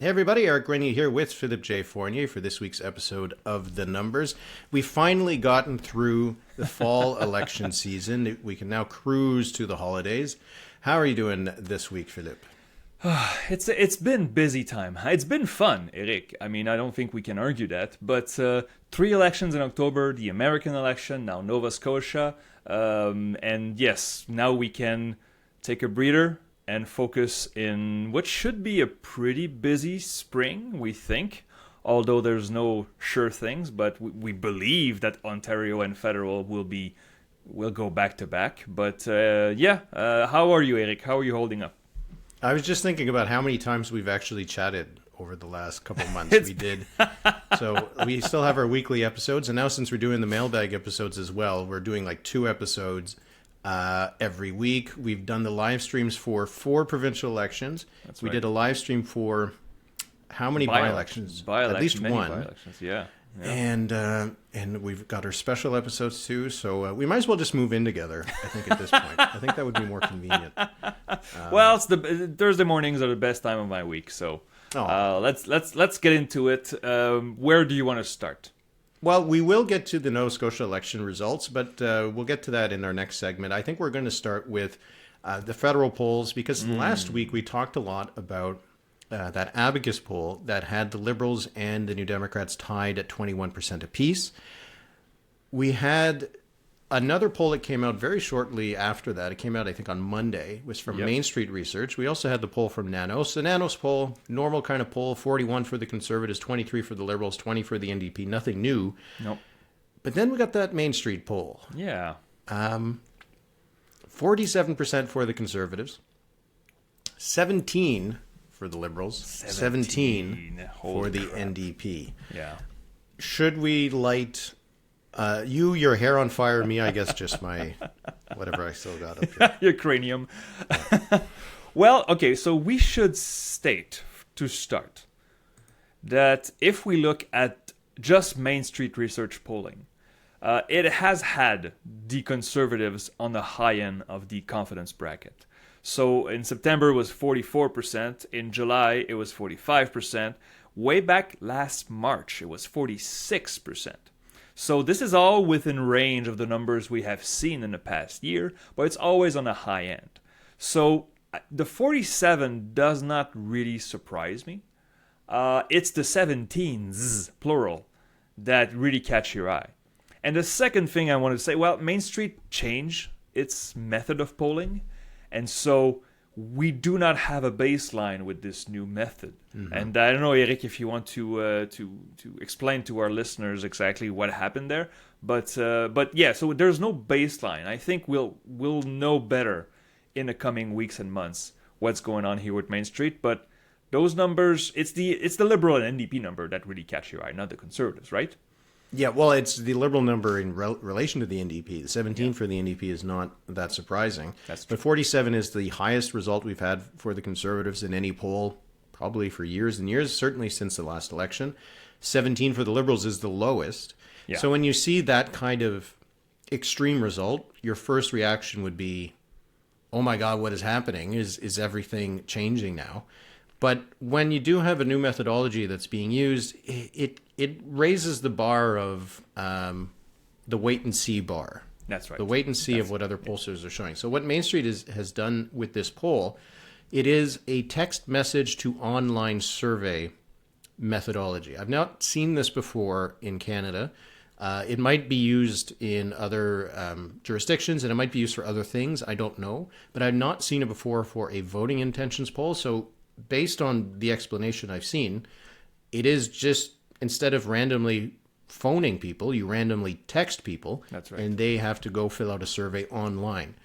Hey everybody, Eric Grenier here with Philip J. Fournier for this week's episode of The Numbers. We've finally gotten through the fall election season. We can now cruise to the holidays. How are you doing this week, Philip? It's been busy time. It's been fun, Eric. I mean, I don't think we can argue that. But 3 elections in October, the American election, now Nova Scotia. And yes, now we can take a breather and focus in what should be a pretty busy spring, we think. Although there's no sure things, but we believe that Ontario and federal will go back to back. But how are you, Eric? How are you holding up? I was just thinking about how many times we've actually chatted over the last couple of months. We did. So we still have our weekly episodes. And now since we're doing the mailbag episodes as well, we're doing like 2 episodes every week. We've done the live streams for 4 provincial elections. That's we right. did a live stream for how many by-elections? At least many one. By-elections, yeah. And we've got our special episodes too. So we might as well just move in together, I think, at this point. I think that would be more convenient. Well, it's the Thursday mornings are the best time of my week. So let's get into it. Where do you want to start? Well, we will get to the Nova Scotia election results, but we'll get to that in our next segment. I think we're going to start with the federal polls because last week we talked a lot about that Abacus poll that had the Liberals and the New Democrats tied at 21% apiece. We had another poll that came out very shortly after that. It came out, I think, on Monday. It was from Main Street Research. We also had the poll from Nanos. The Nanos poll, normal kind of poll, 41 for the Conservatives, 23 for the Liberals, 20 for the NDP. Nothing new. Nope. But then we got that Main Street poll. Yeah. 47% for the Conservatives, 17 for the Liberals, 17 for the NDP. Yeah. Should we light your hair on fire, me, I guess just my whatever I still got up here. Your cranium. Well, okay, so we should state to start that if we look at just Main Street Research polling, it has had the Conservatives on the high end of the confidence bracket. So in September it was 44%, in July it was 45%, way back last March it was 46%. So this is all within range of the numbers we have seen in the past year, but it's always on the high end. So the 47 does not really surprise me. It's the 17s, plural, that really catch your eye. And the second thing I want to say, well, Main Street changed its method of polling, and so we do not have a baseline with this new method. Mm-hmm. And I don't know, Eric, if you want to explain to our listeners exactly what happened there. But yeah, so there's no baseline. I think we'll know better in the coming weeks and months what's going on here with Main Street. But those numbers, it's the Liberal and NDP number that really catch your eye, not the Conservatives, right? Yeah, well, it's the Liberal number in relation to the NDP. The 17 for the NDP is not that surprising. That's true. But 47 is the highest result we've had for the Conservatives in any poll, probably for years and years, certainly since the last election. 17 for the Liberals is the lowest. Yeah. So when you see that kind of extreme result, your first reaction would be, oh my God, what is happening? Is everything changing now? But when you do have a new methodology that's being used, it raises the bar of the wait and see bar. That's right. The wait and see of what other pollsters are showing. So what Main Street has done with this poll, it is a text message to online survey methodology. I've not seen this before in Canada. It might be used in other jurisdictions, and it might be used for other things. I don't know. But I've not seen it before for a voting intentions poll. So based on the explanation I've seen, it is just, instead of randomly phoning people, you randomly text people. That's right. And they have to go fill out a survey online.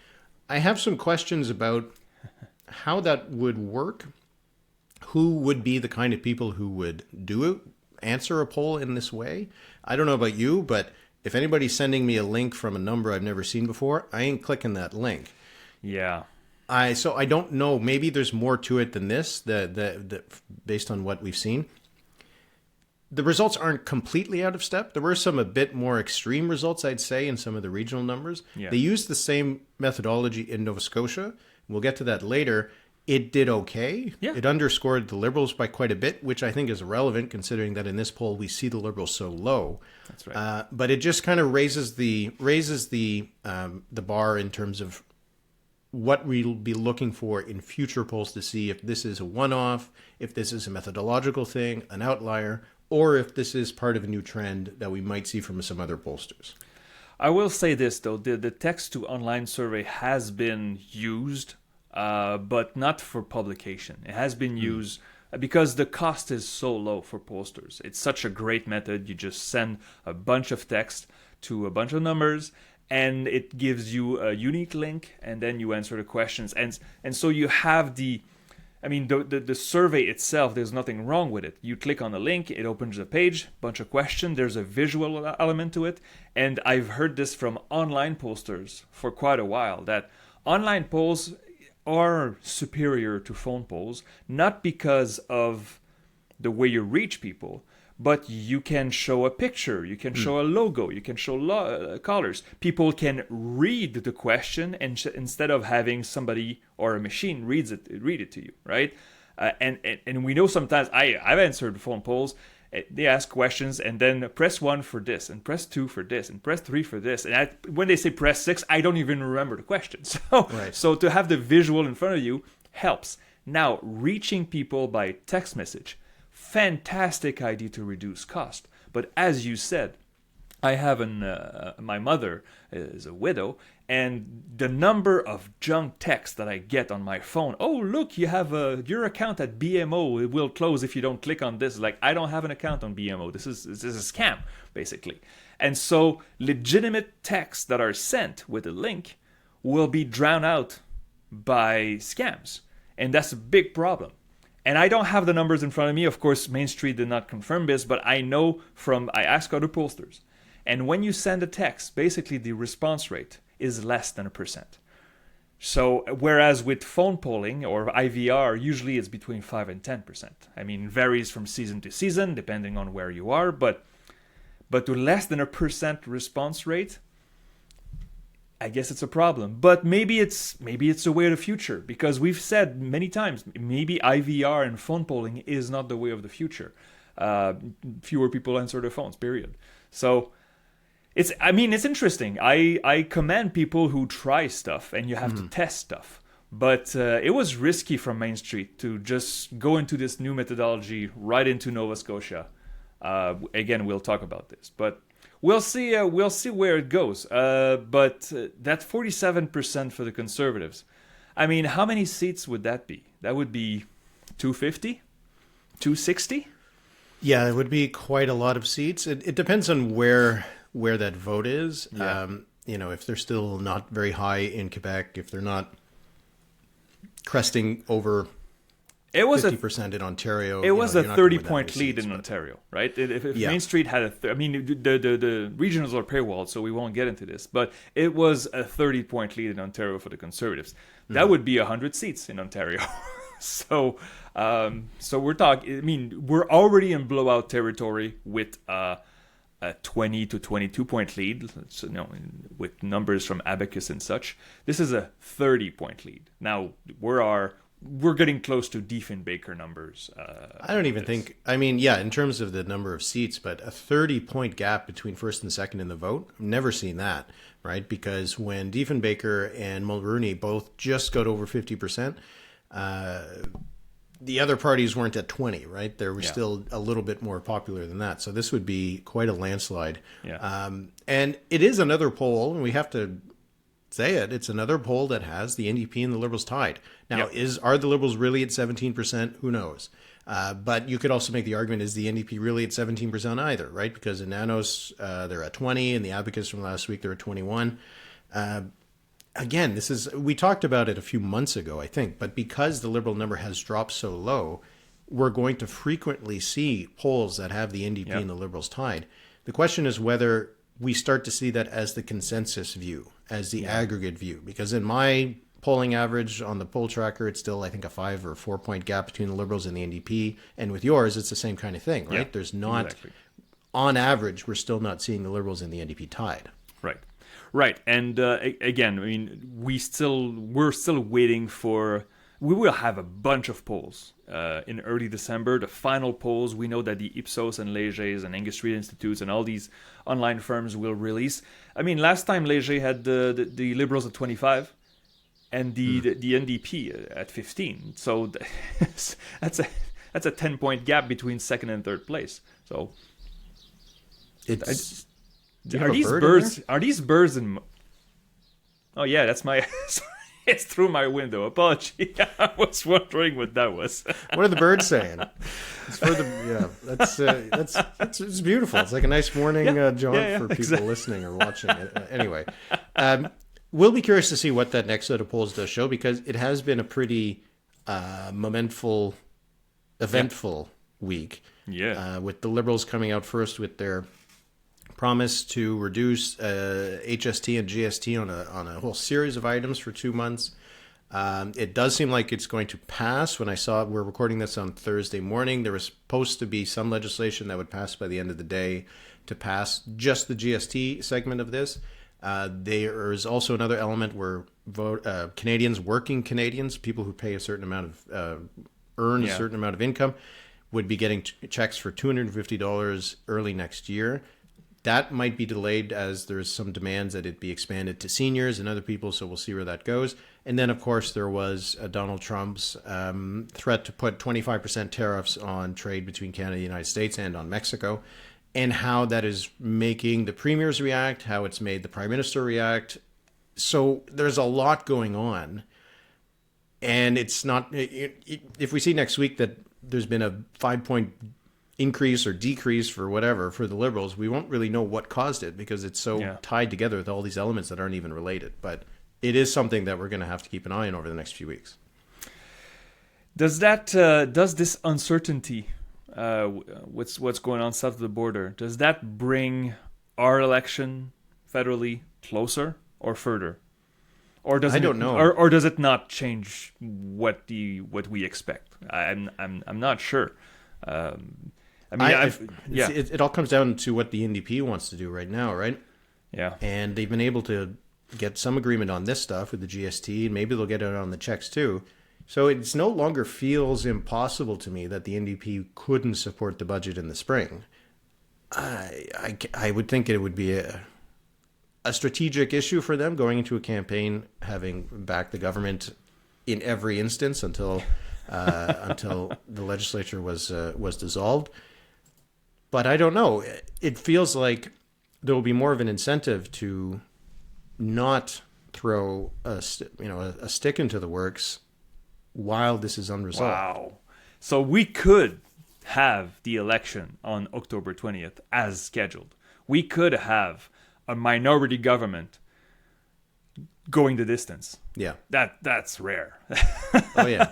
I have some questions about how that would work. Who would be the kind of people who would answer a poll in this way? I don't know about you, but if anybody's sending me a link from a number I've never seen before, I ain't clicking that link. Yeah. So I don't know. Maybe there's more to it than this, the based on what we've seen. The results aren't completely out of step. There were some a bit more extreme results, I'd say, in some of the regional numbers. Yeah. They used the same methodology in Nova Scotia. We'll get to that later. it did okay. Yeah. It underscored the Liberals by quite a bit, which I think is relevant considering that in this poll we see the Liberals so low. That's right. But it just kind of raises the bar in terms of what we'll be looking for in future polls to see if this is a one-off, if this is a methodological thing, an outlier, or if this is part of a new trend that we might see from some other pollsters. I will say this, though. The text-to-online survey has been used, but not for publication. It has been used because the cost is so low for pollsters. It's such a great method. You just send a bunch of text to a bunch of numbers, and it gives you a unique link, and then you answer the questions. And so you have the survey itself, there's nothing wrong with it. You click on the link, it opens a page, bunch of questions, there's a visual element to it. And I've heard this from online pollsters for quite a while, that online polls are superior to phone polls, not because of the way you reach people, but you can show a picture, you can show a logo, you can show colors. People can read the question, and instead of having somebody or a machine read it to you, right? And we know sometimes I've answered phone polls. They ask questions, and then press 1 for this, and press 2 for this, and press 3 for this. And when they say press 6, I don't even remember the question. So to have the visual in front of you helps. Now, reaching people by text message, fantastic idea to reduce cost. But as you said, I have my mother is a widow, and the number of junk texts that I get on my phone, oh, look, you have your account at BMO, it will close if you don't click on this. Like, I don't have an account on BMO. This is a scam, basically. And so legitimate texts that are sent with a link will be drowned out by scams. And that's a big problem. And I don't have the numbers in front of me. Of course, Main Street did not confirm this, but I know I asked other pollsters. And when you send a text, basically the response rate is less than 1%. So, whereas with phone polling or IVR, usually it's between 5 and 10%. I mean, it varies from season to season, depending on where you are, but to less than 1% response rate, I guess it's a problem. But maybe it's the way of the future, because we've said many times, maybe IVR and phone polling is not the way of the future. Fewer people answer their phones, period. So it's interesting. I commend people who try stuff, and you have to test stuff. But it was risky from Main Street to just go into this new methodology right into Nova Scotia. Again, we'll talk about this, but we'll see where it goes. But that 47% for the Conservatives, I mean, how many seats would that be? That would be 250, 260. Yeah, it would be quite a lot of seats. It depends on where that vote is. Yeah. If they're still not very high in Quebec, if they're not cresting over 50% in Ontario. It was a 30-point lead in Ontario, right? If Main Street had the regionals are paywalled, so we won't get into this, but it was a 30-point lead in Ontario for the Conservatives. That would be 100 seats in Ontario. So we're talking. I mean, we're already in blowout territory with a 20 to 22-point lead. So, with numbers from Abacus and such. This is a 30-point lead. Now we're getting close to Diefenbaker numbers. I don't even think. I mean, yeah, in terms of the number of seats, but a 30-point gap between first and second in the vote. I've never seen that, right? Because when Diefenbaker and Mulrooney both just got over 50%. The other parties weren't at 20, right? They were still a little bit more popular than that. So this would be quite a landslide. Yeah. And it is another poll, and we have to say it. It's another poll that has the NDP and the Liberals tied. Now, are the Liberals really at 17%? Who knows? But you could also make the argument, is the NDP really at 17% either, right? Because in Nanos, they're at 20, and the Abacus from last week, they're at 21. Again, we talked about it a few months ago, I think, but because the Liberal number has dropped so low, we're going to frequently see polls that have the NDP and the Liberals tied. The question is whether we start to see that as the consensus view, as the aggregate view, because in my polling average on the poll tracker, it's still, I think, a 5 or 4 point gap between the Liberals and the NDP. And with yours, it's the same kind of thing, right? There's not, on average, we're still not seeing the Liberals and the NDP tied. Right, and again, I mean, we're still waiting for. we will have a bunch of polls in early December. The final polls, we know that the Ipsos and Léger's and Angus Street Institutes and all these online firms will release. I mean, last time Léger had the Liberals at 25 and the NDP at 15. So that's a 10-point gap between second and third place. So are these birds in? Oh yeah, that's my. It's through my window. Apology. I was wondering what that was. What are the birds saying? It's for that's it's beautiful. It's like a nice morning jaunt for people listening or watching. Anyway, we'll be curious to see what that next set of polls does show, because it has been a pretty eventful week. Yeah. With the Liberals coming out first with their promise to reduce HST and GST on a whole series of items for 2 months. It does seem like it's going to pass. When I saw it, we're recording this on Thursday morning, there was supposed to be some legislation that would pass by the end of the day to pass just the GST segment of this. There is also another element where Canadians, working Canadians, people who pay a certain amount of, earn a certain amount of income, would be getting checks for $250 early next year. That might be delayed as there's some demands that it be expanded to seniors and other people, so we'll see where that goes. And then, of course, there was Donald Trump's threat to put 25% tariffs on trade between Canada and the United States and on Mexico, and how that is making the premiers react, how it's made the prime minister react. So there's a lot going on. And it's not, if we see next week that there's been a 5-point increase or decrease for whatever for the Liberals, we won't really know what caused it, because it's so tied together with all these elements that aren't even related. But it is something that we're going to have to keep an eye on over the next few weeks. Does this uncertainty, what's going on south of the border, does that bring our election federally closer or further? Or does I don't know. Or does it not change what we expect? I'm not sure. It all comes down to what the NDP wants to do right now, right? Yeah. And they've been able to get some agreement on this stuff with the GST, and maybe they'll get it on the checks too. So it's no longer feels impossible to me that the NDP couldn't support the budget in the spring. I would think it would be a strategic issue for them going into a campaign, having backed the government in every instance until the legislature was dissolved. But I don't know. It feels like there will be more of an incentive to not throw a stick into the works while this is unresolved. Wow. So we could have the election on October 20th as scheduled. We could have a minority government going the distance. Yeah. That's rare. Oh yeah.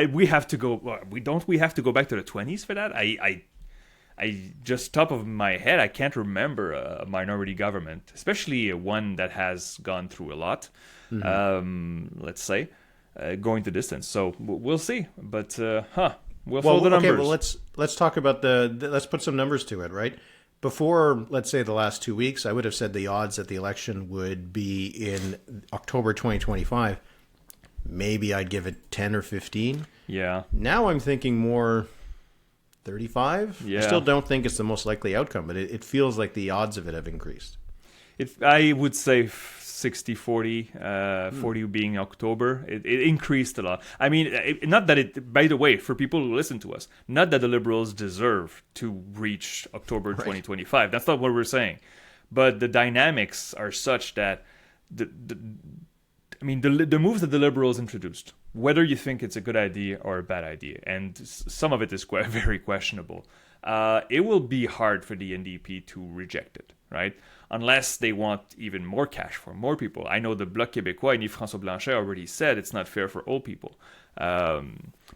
We have to go. We have to go back to the 20s for that. I just top of my head, I can't remember a minority government, especially one that has gone through a lot. Mm-hmm. Let's say going the distance. So we'll see. But we'll follow the numbers. Okay. Well, let's talk about let's put some numbers to it, right? Before, let's say, the last 2 weeks, I would have said the odds that the election would be in October 2025. Maybe I'd give it 10 or 15. Yeah. Now I'm thinking more 35. Yeah. I still don't think it's the most likely outcome, but it feels like the odds of it have increased. I would say 60-40, 40 being October. It increased a lot. I mean, not that it, by the way, for people who listen to us, not that the Liberals deserve to reach October 2025. That's not what we're saying. But the dynamics are such that the moves that the Liberals introduced, whether you think it's a good idea or a bad idea, and some of it is very questionable, it will be hard for the NDP to reject it, right? Unless they want even more cash for more people. I know the Bloc Québécois and Yves-François Blanchet already said it's not fair for old people. But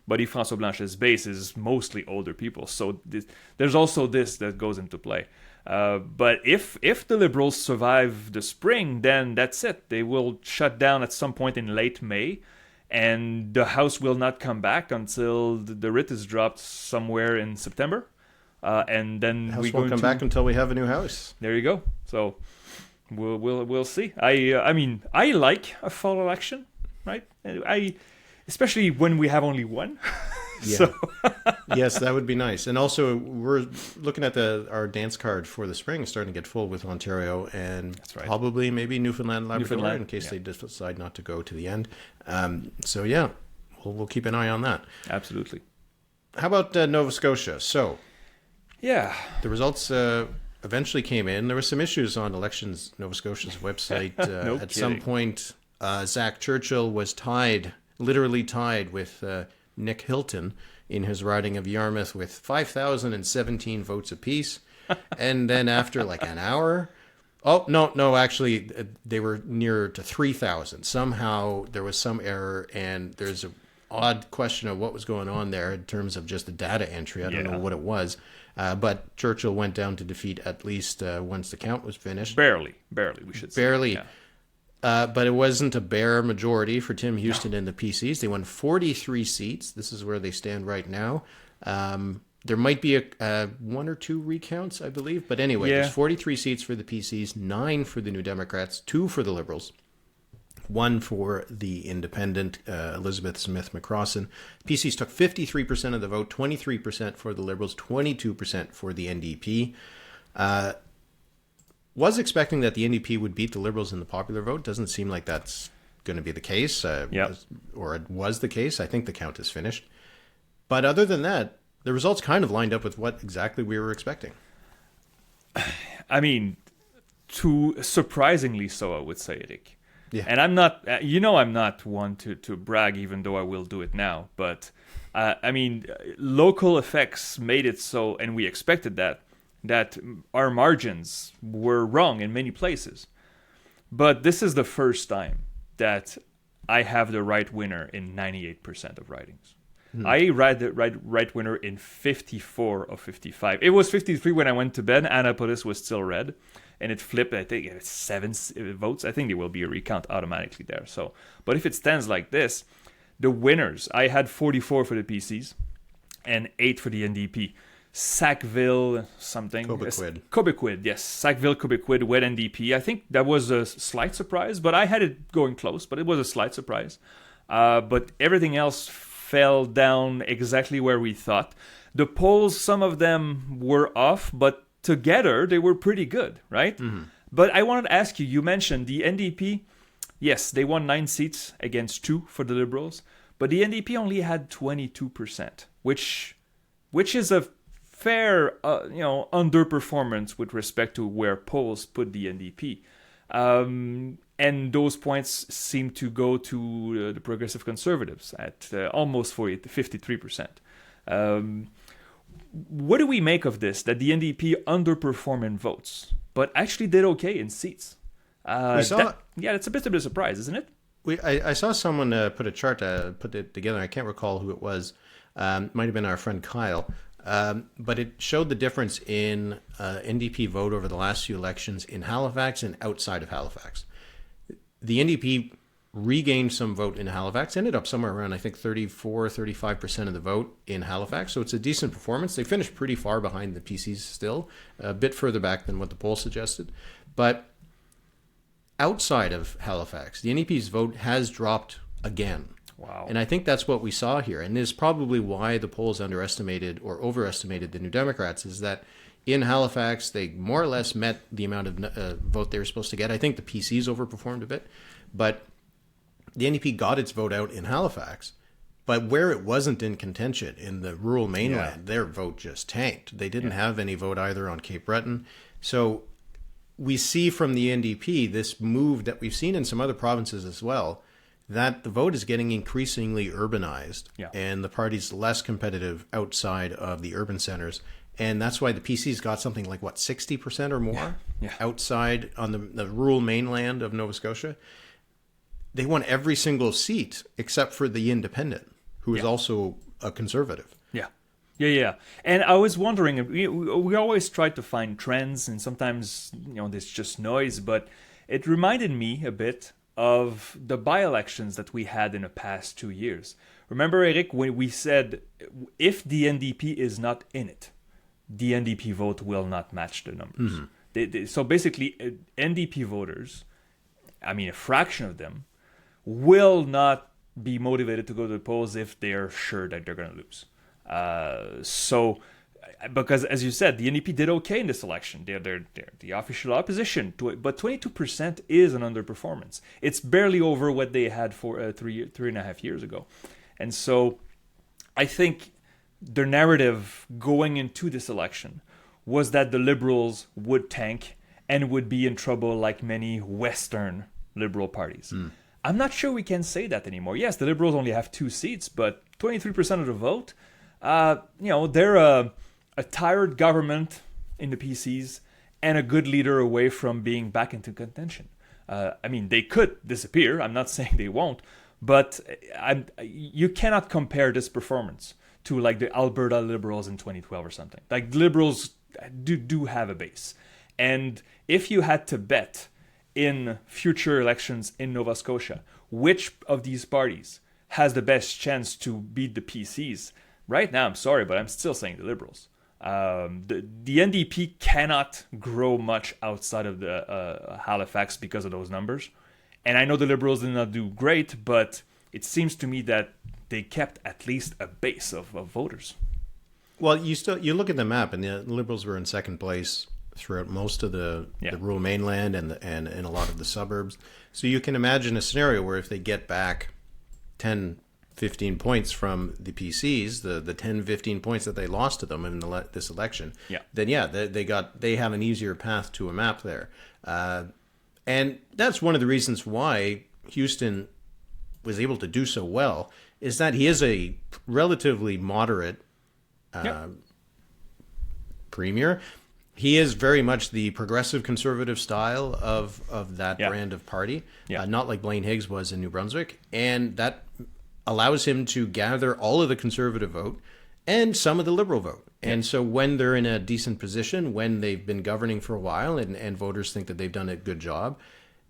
Yves-François Blanchet's base is mostly older people. So there's also this that goes into play. But if the Liberals survive the spring, then that's it. They will shut down at some point in late May. And the House will not come back until the writ is dropped somewhere in September. And then the House won't come back until we have a new House. There you go. So we'll see. I mean, I like a fall election, right? especially when we have only one. Yeah. So Yes, that would be nice. And also, we're looking at our dance card for the spring, starting to get full with Ontario and right. probably maybe Newfoundland, Labrador, Newfoundland, in case yeah. they decide not to go to the end. So yeah, we'll keep an eye on that. absolutely. How about Nova Scotia? So Yeah. the results eventually came in. There were some issues on Elections Nova Scotia's website. No At some kidding. point, Zach Churchill was literally tied with Nick Hilton in his riding of Yarmouth with 5,017 votes apiece. And then after like an hour, actually, they were nearer to 3,000. Somehow there was some error, and there's an odd question of what was going on there in terms of just the data entry. I don't know what it was. But Churchill went down to defeat at least once the count was finished. Barely, we should say. Barely. Yeah. But it wasn't a bare majority for Tim Houston and the PCs. They won 43 seats. This is where they stand right now. There might be one or two recounts, I believe. But anyway, Yeah. there's 43 seats for the PCs, 9 for the New Democrats, 2 for the Liberals, 1 for the independent Elizabeth Smith McCrossan. PCs took 53% of the vote, 23% for the Liberals, 22% for the NDP. Was expecting that the NDP would beat the Liberals in the popular vote. Doesn't seem like that's going to be the case, or it was the case. I think the count is finished. But other than that, the results kind of lined up with what exactly we were expecting. I mean, too surprisingly so, I would say, Eric. Yeah. And I'm not, I'm not one to brag, even though I will do it now. But, local effects made it so, and we expected that our margins were wrong in many places. But this is the first time that I have the right winner in 98% of ridings. I read the right winner in 54 of 55. It was 53 when I went to bed. Annapolis was still red. And it flipped, I think it's 7 votes. I think there will be a recount automatically there. So, but if it stands like this, the winners, I had 44 for the PCs and 8 for the NDP. Sackville something. Cobequid, yes. Sackville, Cobequid, wet NDP. I think that was a slight surprise, but I had it going close, but it was a slight surprise. But everything else fell down exactly where we thought. The polls, some of them were off, but together they were pretty good, right? Mm-hmm. But I wanted to ask you, you mentioned the NDP. Yes, they won 9 seats against 2 for the Liberals, but the NDP only had 22%, which is a fair, underperformance with respect to where polls put the NDP. And those points seem to go to the Progressive Conservatives at almost 53%. What do we make of this, that the NDP underperform in votes, but actually did okay in seats? It's a bit of a surprise, isn't it? I saw someone put a chart, put it together. I can't recall who it was. Might have been our friend Kyle. But it showed the difference in NDP vote over the last few elections in Halifax and outside of Halifax. The NDP regained some vote in Halifax, ended up somewhere around, I think, 35% of the vote in Halifax. So it's a decent performance. They finished pretty far behind the PCs still, a bit further back than what the poll suggested. But outside of Halifax, the NDP's vote has dropped again. Wow. And I think that's what we saw here. And is probably why the polls underestimated or overestimated the New Democrats, is that in Halifax, they more or less met the amount of vote they were supposed to get. I think the PCs overperformed a bit. But the NDP got its vote out in Halifax. But where it wasn't in contention, in the rural mainland, their vote just tanked. They didn't have any vote either on Cape Breton. So we see from the NDP this move that we've seen in some other provinces as well, that the vote is getting increasingly urbanized, and the party's less competitive outside of the urban centers. And that's why the PC's got something like, 60% or more outside on the rural mainland of Nova Scotia. They won every single seat except for the independent, who is also a conservative. Yeah. And I was wondering, we always try to find trends, and sometimes, there's just noise, but it reminded me a bit of the by-elections that we had in the past 2 years. Remember, Eric, when we said, if the NDP is not in it, the NDP vote will not match the numbers. Mm-hmm. So basically, NDP voters, a fraction of them, will not be motivated to go to the polls if they're sure that they're going to lose. So, because as you said, the NDP did okay in this election. They're the official opposition to it, but 22% is an underperformance. It's barely over what they had for 3.5 years ago. And so I think their narrative going into this election was that the Liberals would tank and would be in trouble like many Western Liberal parties. I'm not sure we can say that anymore. Yes, the Liberals only have 2 seats, but 23% of the vote, they're a tired government in the PCs and a good leader away from being back into contention. They could disappear. I'm not saying they won't, but you cannot compare this performance to like the Alberta Liberals in 2012 or something. Like Liberals do have a base. And if you had to bet in future elections in Nova Scotia, which of these parties has the best chance to beat the PCs, right now, I'm sorry, but I'm still saying the Liberals. The NDP cannot grow much outside of the Halifax because of those numbers. And I know the Liberals did not do great, but it seems to me that they kept at least a base of voters. Well, you look at the map, and the Liberals were in second place throughout most of the rural mainland and a lot of the suburbs. So you can imagine a scenario where if they get back 10, 15 points from the PCs, the 10, 15 points that they lost to them in this election, then they have an easier path to a map there. And that's one of the reasons why Houston was able to do so well, is that he is a relatively moderate premier. He is very much the progressive conservative style of that brand of party, not like Blaine Higgs was in New Brunswick. And that allows him to gather all of the conservative vote and some of the liberal vote. And so when they're in a decent position, when they've been governing for a while and voters think that they've done a good job,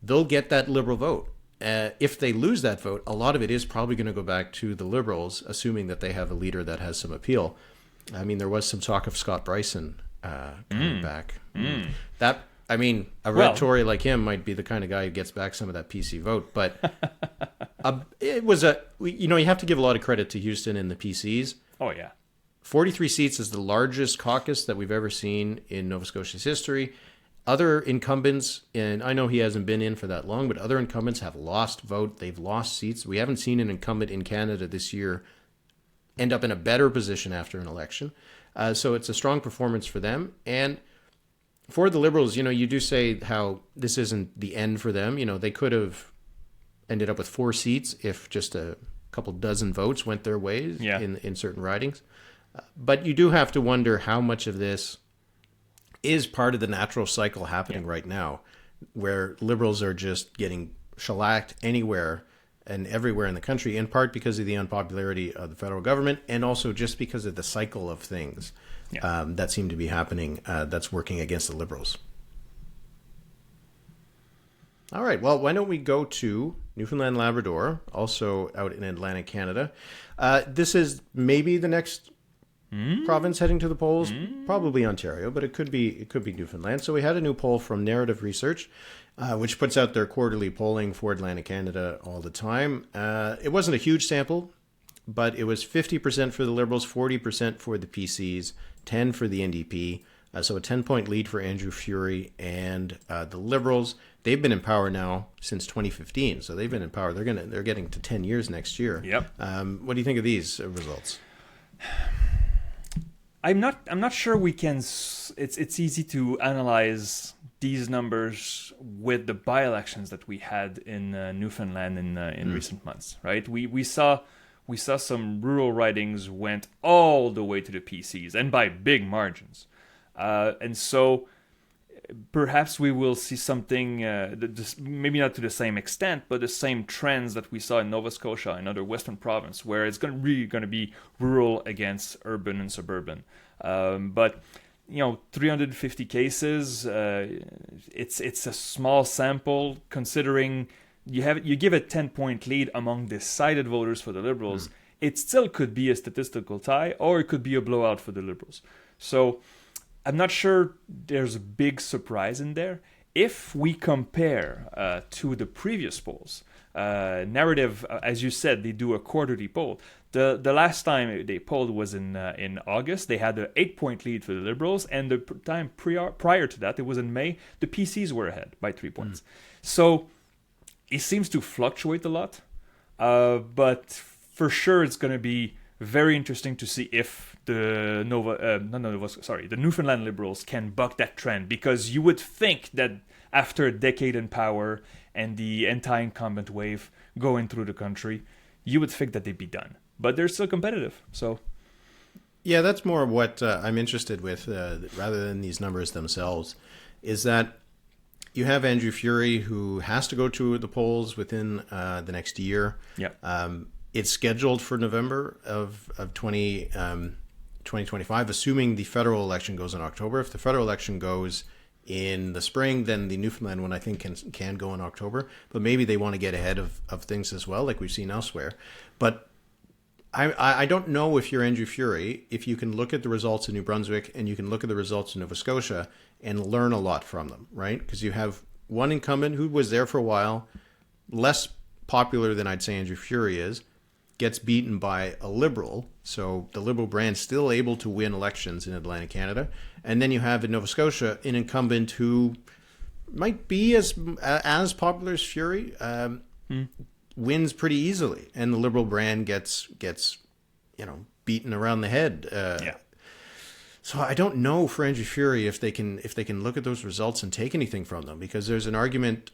they'll get that liberal vote. If they lose that vote, a lot of it is probably going to go back to the Liberals, assuming that they have a leader that has some appeal. I mean, there was some talk of Scott Bryson coming back. A red Tory like him might be the kind of guy who gets back some of that PC vote. But it was you have to give a lot of credit to Houston and the PCs. Oh, yeah. 43 seats is the largest caucus that we've ever seen in Nova Scotia's history. Other incumbents, and I know he hasn't been in for that long, but other incumbents have lost vote. They've lost seats. We haven't seen an incumbent in Canada this year end up in a better position after an election. So it's a strong performance for them. And for the Liberals, you do say how this isn't the end for them. They could have ended up with 4 seats if just a couple dozen votes went their ways in certain ridings. But you do have to wonder how much of this is part of the natural cycle happening right now, where Liberals are just getting shellacked anywhere and everywhere in the country, in part because of the unpopularity of the federal government and also just because of the cycle of things that seem to be happening that's working against the Liberals. All right, well, why don't we go to Newfoundland, Labrador, also out in Atlantic Canada. This is maybe the next province heading to the polls, probably Ontario, but it could be Newfoundland. So we had a new poll from Narrative Research, which puts out their quarterly polling for Atlantic Canada all the time. It wasn't a huge sample, but it was 50% for the Liberals, 40% for the PCs, 10% for the NDP. So a 10-point lead for Andrew Furey and the Liberals. They've been in power now since 2015, so they've been in power. They're getting to 10 years next year. Yep. What do you think of these results? I'm not sure we can. It's easy to analyze these numbers with the by-elections that we had in Newfoundland in recent months, right? We saw some rural ridings went all the way to the PCs and by big margins, and so perhaps we will see something maybe not to the same extent, but the same trends that we saw in Nova Scotia and other Western province, where it's really going to be rural against urban and suburban. But 350 cases, it's a small sample considering you give a 10-point lead among decided voters for the Liberals. It still could be a statistical tie, or it could be a blowout for the Liberals. So I'm not sure there's a big surprise in there. If we compare to the previous polls, narrative, as you said, they do a quarterly poll. The last time they polled was in August. They had an 8-point lead for the Liberals, and the time prior to that, it was in May, the PCs were ahead by 3 points. So it seems to fluctuate a lot, but for sure it's going to be very interesting to see if the the Newfoundland Liberals can buck that trend, because you would think that after a decade in power and the anti-incumbent wave going through the country, you would think that they'd be done. But they're still competitive, so... Yeah, that's more what I'm interested with, rather than these numbers themselves, is that you have Andrew Furey, who has to go to the polls within the next year. Yeah. It's scheduled for November of 2025, assuming the federal election goes in October. If the federal election goes in the spring, then the Newfoundland one, I think, can go in October. But maybe they want to get ahead of things as well, like we've seen elsewhere. But I don't know if you're Andrew Furey, if you can look at the results in New Brunswick and you can look at the results in Nova Scotia and learn a lot from them, right? Because you have one incumbent who was there for a while, less popular than I'd say Andrew Furey is, gets beaten by a Liberal. So the Liberal brand's still able to win elections in Atlantic Canada. And then you have in Nova Scotia an incumbent who might be as popular as Furey, wins pretty easily, and the Liberal brand gets beaten around the head. So I don't know for Andrew Furey if they can look at those results and take anything from them, because there's an argument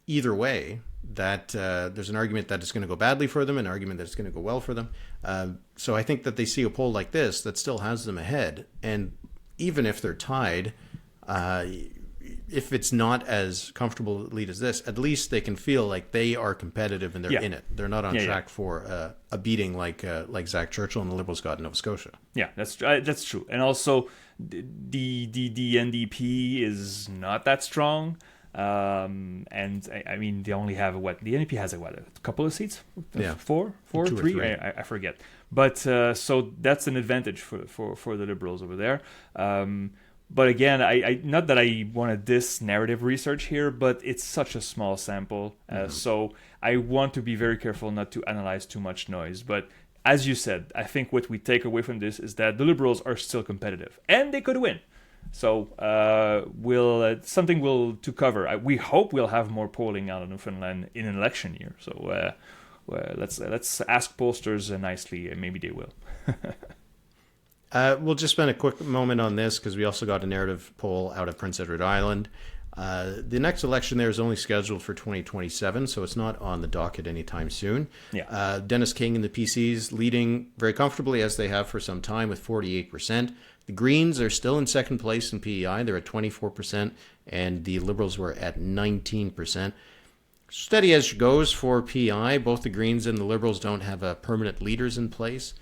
either way, that there's an argument that it's going to go badly for them, an argument that it's going to go well for them. So I think that they see a poll like this that still has them ahead, and even if they're tied, if it's not as comfortable a lead as this, at least they can feel like they are competitive and they're in it. They're not on track for a beating like Zach Churchill and the Liberals got in Nova Scotia. Yeah, that's true. And also, the NDP is not that strong. And I mean, they only have the NDP has a couple of seats, four, three, I forget. But so that's an advantage for the Liberals over there. But again, I not that I want to diss narrative research here, but it's such a small sample, so I want to be very careful not to analyze too much noise. But as you said, I think what we take away from this is that the Liberals are still competitive, and they could win. So something to cover. We hope we'll have more polling out of Newfoundland in an election year. So let's ask pollsters nicely, and maybe they will. We'll just spend a quick moment on this because we also got a narrative poll out of Prince Edward Island. The next election there is only scheduled for 2027, so it's not on the docket anytime soon. Dennis King and the PCs leading very comfortably, as they have for some time, with 48%. The Greens are still in second place in PEI. They're at 24%, and the Liberals were at 19%. Steady as she goes for PEI. Both the Greens and the Liberals don't have permanent leaders in place.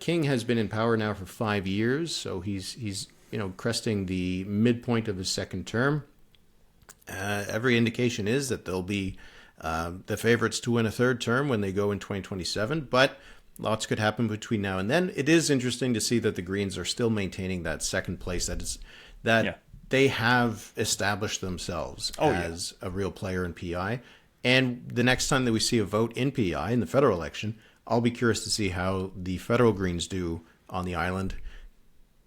King has been in power now for 5 years, so he's cresting the midpoint of his second term. Every indication is that they'll be the favorites to win a third term when they go in 2027, but lots could happen between now and then. It is interesting to see that the Greens are still maintaining that second place, they have established themselves as a real player in PEI. And the next time that we see a vote in PEI, in the federal election, I'll be curious to see how the federal Greens do on the island,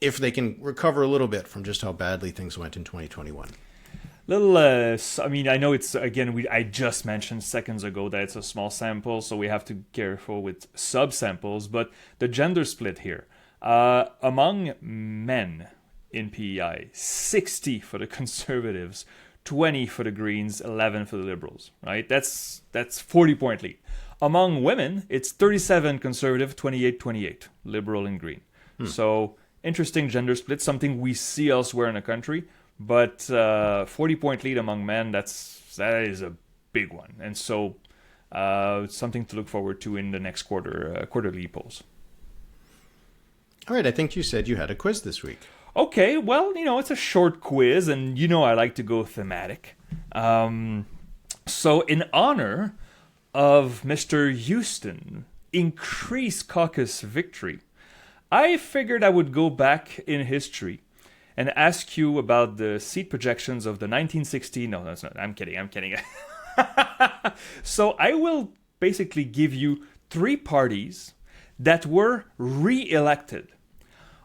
if they can recover a little bit from just how badly things went in 2021. I know it's, again, I just mentioned seconds ago that it's a small sample, so we have to be careful with subsamples, but the gender split here, among men in PEI, 60 for the Conservatives, 20 for the Greens, 11 for the Liberals, right? That's 40-point lead. Among women, it's 37 Conservative, 28, Liberal and Green. So interesting gender split, something we see elsewhere in the country. But 40-point lead among men, that is a big one. And so something to look forward to in the next quarterly polls. All right, I think you said you had a quiz this week. Okay, well, it's a short quiz, and I like to go thematic. So in honor of Mr. Houston increased caucus victory, I figured I would go back in history and ask you about the seat projections of the 1960... No, that's not. I'm kidding. So I will basically give you 3 parties that were re-elected.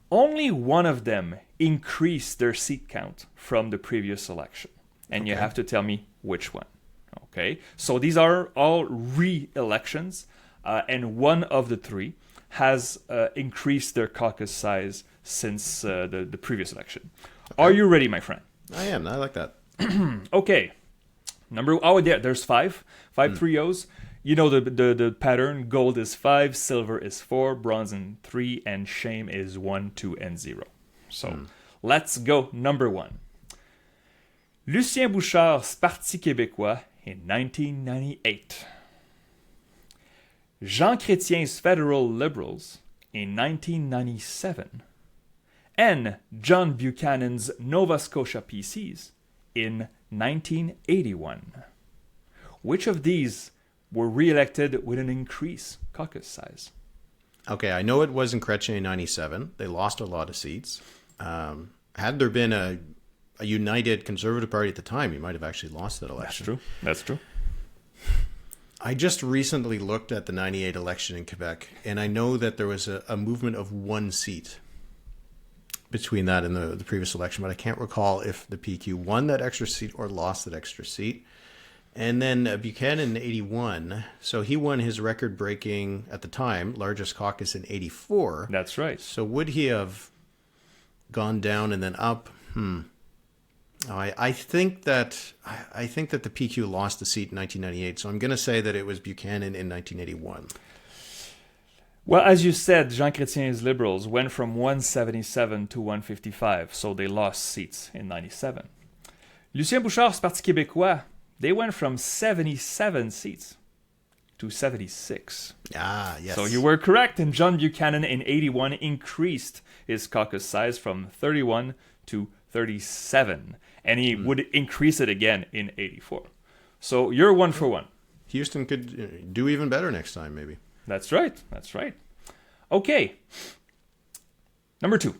Only one of them increased their seat count from the previous election. And you have to tell me which one. Okay? So these are all re-elections, and one of the 3 has increased their caucus size since the previous election. Okay. Are you ready, my friend? I am. I like that. Okay. There's 5 trios. You know the pattern. Gold is 5, silver is 4, bronze is 3, and shame is 1, 2, and 0. So let's go. Number 1. Lucien Bouchard's Parti québécois in 1998. Jean Chrétien's Federal Liberals in 1997. And John Buchanan's Nova Scotia PCs in 1981. Which of these were re-elected with an increased caucus size? Okay, I know it wasn't Chrétien in 97. They lost a lot of seats. Had there been a united Conservative Party at the time, you might have actually lost that election. That's true. I just recently looked at the 98 election in Quebec, and I know that there was a movement of 1 seat between that and the previous election, but I can't recall if the PQ won that extra seat or lost that extra seat. And then Buchanan in 81, so he won his record-breaking, at the time, largest caucus in 84. That's right. So would he have gone down and then up? I think that the PQ lost the seat in 1998, so I'm going to say that it was Buchanan in 1981. Well, as you said, Jean Chrétien's Liberals went from 177 to 155, so they lost seats in 97. Lucien Bouchard's Parti québécois, they went from 77 seats to 76. Ah, yes. So you were correct, and John Buchanan in 81 increased his caucus size from 31 to 37, and he would increase it again in 84. So you're 1 for 1. Houston could do even better next time, maybe. That's right. Okay. Number 2.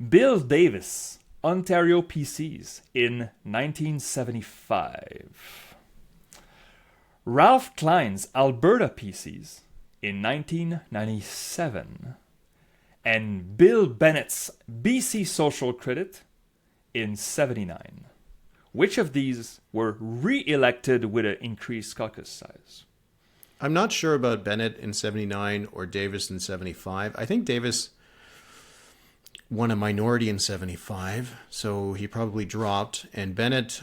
Bill Davis, Ontario PCs in 1975. Ralph Klein's Alberta PCs in 1997. And Bill Bennett's BC Social Credit in 79. Which of these were re-elected with an increased caucus size? I'm not sure about Bennett in 79 or Davis in 75. I think Davis won a minority in 75, so he probably dropped. And Bennett,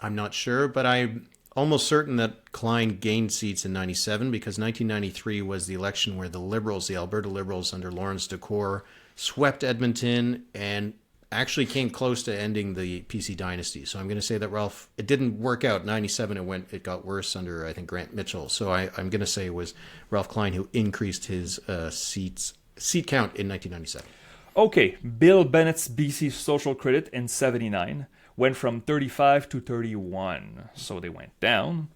I'm not sure, but I'm almost certain that Klein gained seats in 97 because 1993 was the election where the Liberals, the Alberta Liberals under Lawrence Decore, swept Edmonton and actually came close to ending the PC dynasty. So I'm going to say that Ralph, it didn't work out. 97, it got worse under, I think, Grant Mitchell. So I'm going to say it was Ralph Klein who increased his seat count in 1997. Okay, Bill Bennett's BC Social Credit in 79 went from 35 to 31, so they went down.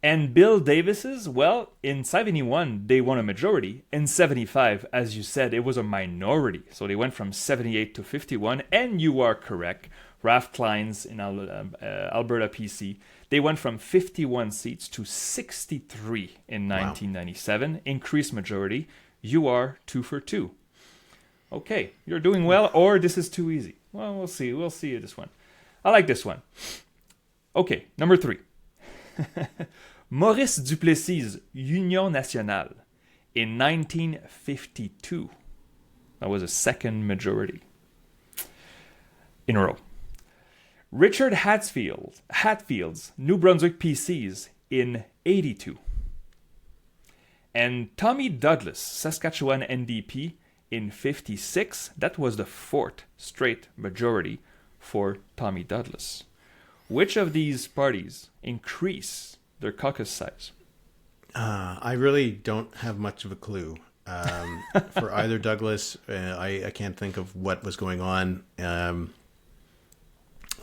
And Bill Davis's, well, in 71, they won a majority. In 75, as you said, it was a minority. So they went from 78 to 51. And you are correct. Ralph Klein's in Alberta PC, they went from 51 seats to 63 in 1997. Wow. Increased majority. You are 2 for 2. Okay, you're doing well, or this is too easy. Well, we'll see. We'll see this one. I like this one. Okay, number 3. Maurice Duplessis' Union Nationale in 1952. That was a second majority in a row. Richard Hatfield's New Brunswick PCs in 82. And Tommy Douglas, Saskatchewan NDP in 56. That was the 4th straight majority for Tommy Douglas. Which of these parties increase their caucus size? I really don't have much of a clue. For either Douglas, I can't think of what was going on.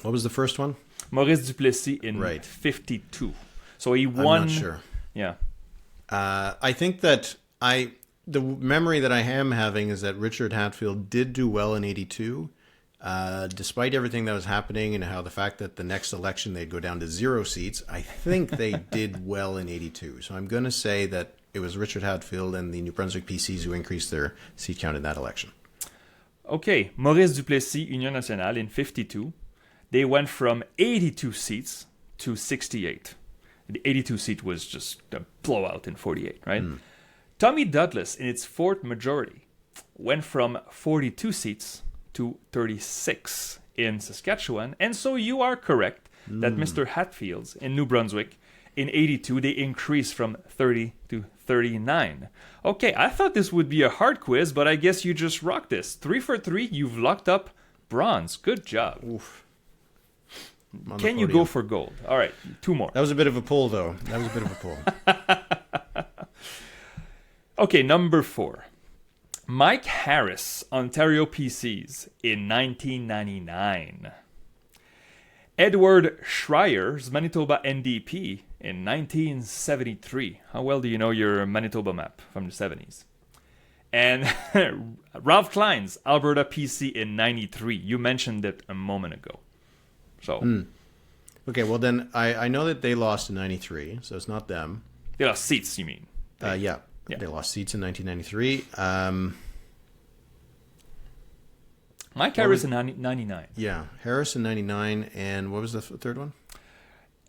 What was the first one? Maurice Duplessis in 52. So he won. I'm not sure. Yeah. I think that the memory that I am having is that Richard Hatfield did do well in 82, despite everything that was happening and how the fact that the next election they'd go down to 0 seats, I think they did well in 82. So I'm going to say that it was Richard Hadfield and the New Brunswick PCs who increased their seat count in that election. Okay, Maurice Duplessis, Union Nationale, in 52. They went from 82 seats to 68. The 82 seat was just a blowout in 48, right? Tommy Douglas, in its fourth majority, went from 42 seats to 36 in Saskatchewan. And so you are correct that Mr. Hatfields in New Brunswick, in 82, they increased from 30 to 39. Okay, I thought this would be a hard quiz, but I guess you just rocked this. 3 for 3, you've locked up bronze. Good job. Oof. Can you go for gold? All right, 2 more. That was a bit of a pull, though. That was a bit of a pull. Okay, number 4. Mike Harris, Ontario PCs, in 1999. Edward Schreier's Manitoba NDP in 1973. How well do you know your Manitoba map from the 70s? And Ralph Klein's Alberta PC in 93. You mentioned it a moment ago. So, Okay, well then, I know that they lost in 93, so it's not them. they lost seats, you mean? Yeah, they lost seats in 1993. Mike Harris in 99. Yeah, Harris in 99, and what was the third one?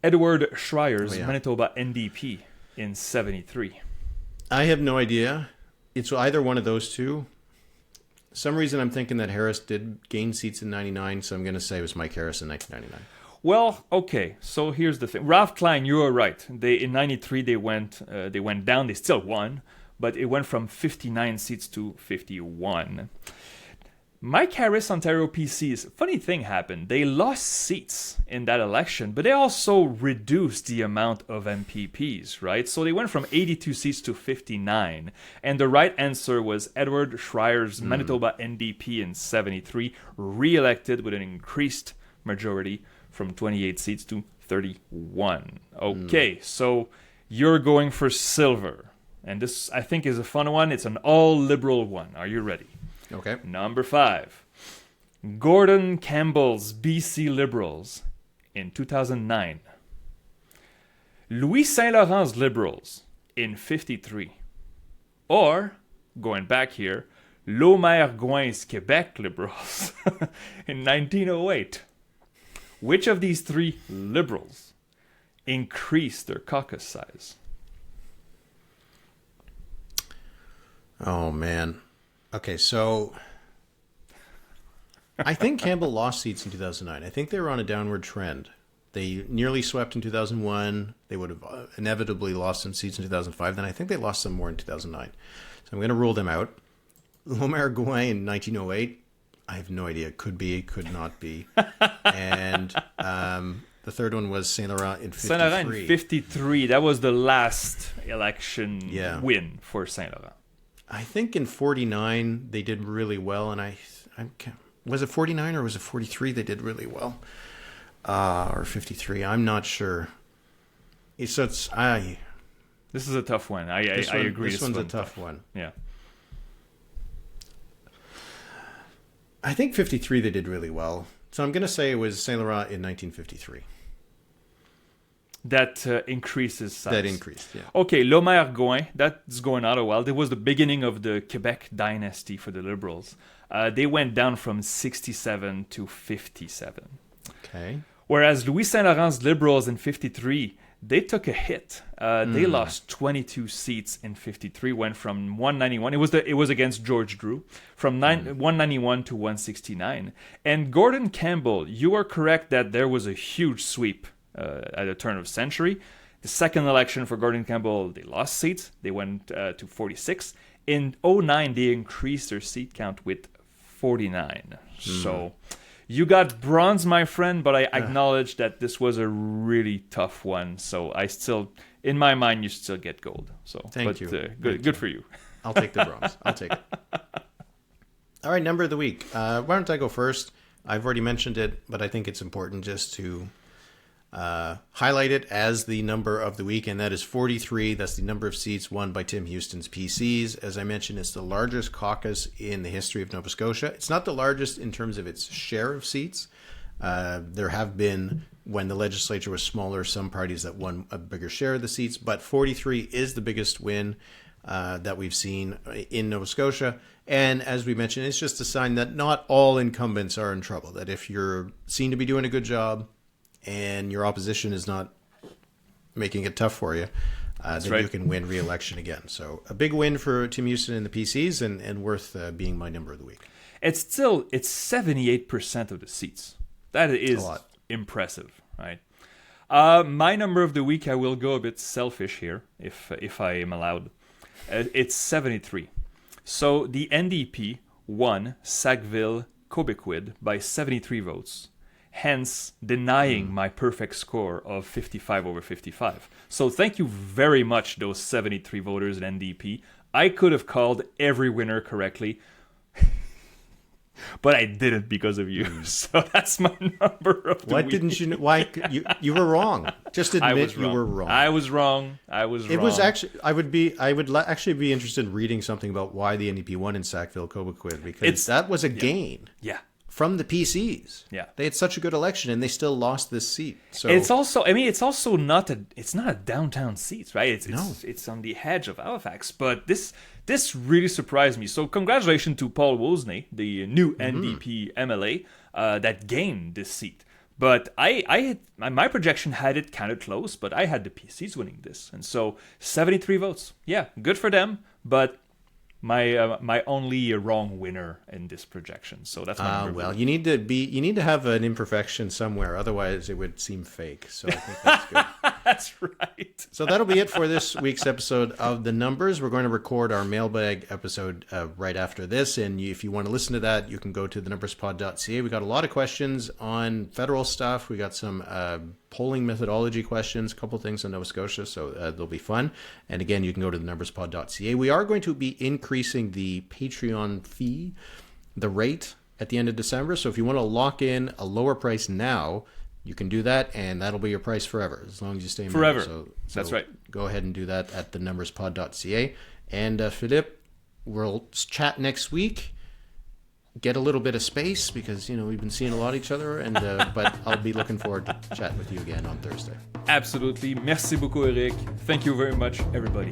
Edward Schreier's Oh, yeah. Manitoba NDP in 73. I have no idea. It's either one of those two. Some reason I'm thinking that Harris did gain seats in 99, so I'm going to say it was Mike Harris in 1999. Well, okay. So here's the thing. Ralph Klein, you are right. In 93 they went down. They still won, but it went from 59 seats to 51. Mike Harris, Ontario PCs, funny thing happened. They lost seats in that election, but they also reduced the amount of MPPs, right? So they went from 82 seats to 59. And the right answer was Edward Schreier's Manitoba NDP in 73, re-elected with an increased majority from 28 seats to 31. Okay, so you're going for silver. And this, I think, is a fun one. It's an all-liberal one. Are you ready? Okay. Number 5. Gordon Campbell's BC Liberals in 2009. Louis Saint Laurent's Liberals in 53. Or, going back here, Lomer Gouin's Quebec Liberals in 1908. Which of these 3 Liberals increased their caucus size? Oh, man. Okay, so I think Campbell lost seats in 2009. I think they were on a downward trend. They nearly swept in 2001. They would have inevitably lost some seats in 2005. Then I think they lost some more in 2009. So I'm going to rule them out. Lomer Gouin in 1908. I have no idea. Could be, could not be. And the third one was Saint Laurent in 53. Saint Laurent in 53. That was the last election win for Saint Laurent. I think in 49 they did really well, and was it 49 or was it 43 they did really well, or 53? I'm not sure. This is a tough one. I agree. This one's a tough one. Yeah. I think 53 they did really well, so I'm going to say it was Saint Laurent in 1953. That increases size. That increased, yeah. Okay, Lomer Gouin, that's going out well. It was the beginning of the Quebec dynasty for the Liberals. They went down from 67 to 57. Okay. Whereas Louis Saint Laurent's Liberals in 53, they took a hit. They lost 22 seats in 53, went from 191. It was against George Drew, from 191 to 169. And Gordon Campbell, you are correct that there was a huge sweep at the turn of the century. The second election for Gordon Campbell, they lost seats. They went to 46. In 09, they increased their seat count with 49. So you got bronze, my friend, but I acknowledge that this was a really tough one. So I still, in my mind, you still get gold. So Thank you. Good for you. I'll take the bronze. I'll take it. All right, number of the week. Why don't I go first? I've already mentioned it, but I think it's important just to highlight it as the number of the week, and that is 43. That's the number of seats won by Tim Houston's PCs. As I mentioned, it's the largest caucus in the history of Nova Scotia. It's not the largest in terms of its share of seats. There have been, when the legislature was smaller, some parties that won a bigger share of the seats, but 43 is the biggest win that we've seen in Nova Scotia. And as we mentioned, it's just a sign that not all incumbents are in trouble, that if you're seen to be doing a good job and your opposition is not making it tough for you, then right. you can win re-election again. So a big win for Tim Houston and the PCs, and worth being my number of the week. It's 78% of the seats. That is impressive, right? My number of the week, I will go a bit selfish here, if I am allowed. It's 73. So the NDP won Sackville-Cobequid by 73 votes, hence denying my perfect score of 55 over 55. So thank you very much, those 73 voters in NDP. I could have called every winner correctly, but I didn't because of you. So that's my number of the Why week. didn't you? Why you were wrong? Just admit you were wrong. I was wrong. It was actually. I would actually be interested in reading something about why the NDP won in Sackville-Cobequid, because that was a gain. Yeah. From the PCs. Yeah. They had such a good election and they still lost this seat. So it's also not a downtown seat, right? No. It's on the edge of Halifax, but this really surprised me. So congratulations to Paul Wozni, the new NDP MLA, that gained this seat. But my projection had it kind of close, but I had the PCs winning this. And so 73 votes. Yeah, good for them, but my only wrong winner in this projection. So that's my number. Well, you need to have an imperfection somewhere, otherwise it would seem fake. So I think that's good. That's right. So that'll be it for this week's episode of The Numbers. We're going to record our mailbag episode right after this, and if you want to listen to that, you can go to thenumberspod.ca. We got a lot of questions on federal stuff. We got some polling methodology questions, a couple things on Nova Scotia, so they'll be fun. And again, you can go to thenumberspod.ca. We are going to be increasing the Patreon fee, the rate, at the end of December. So if you want to lock in a lower price now, you can do that, and that'll be your price forever, as long as you stay in forever. So that's right. Go ahead and do that at thenumberspod.ca. And Philippe, we'll chat next week. Get a little bit of space, because we've been seeing a lot of each other, and but I'll be looking forward to chatting with you again on Thursday. Absolutely. Merci beaucoup, Eric. Thank you very much, everybody.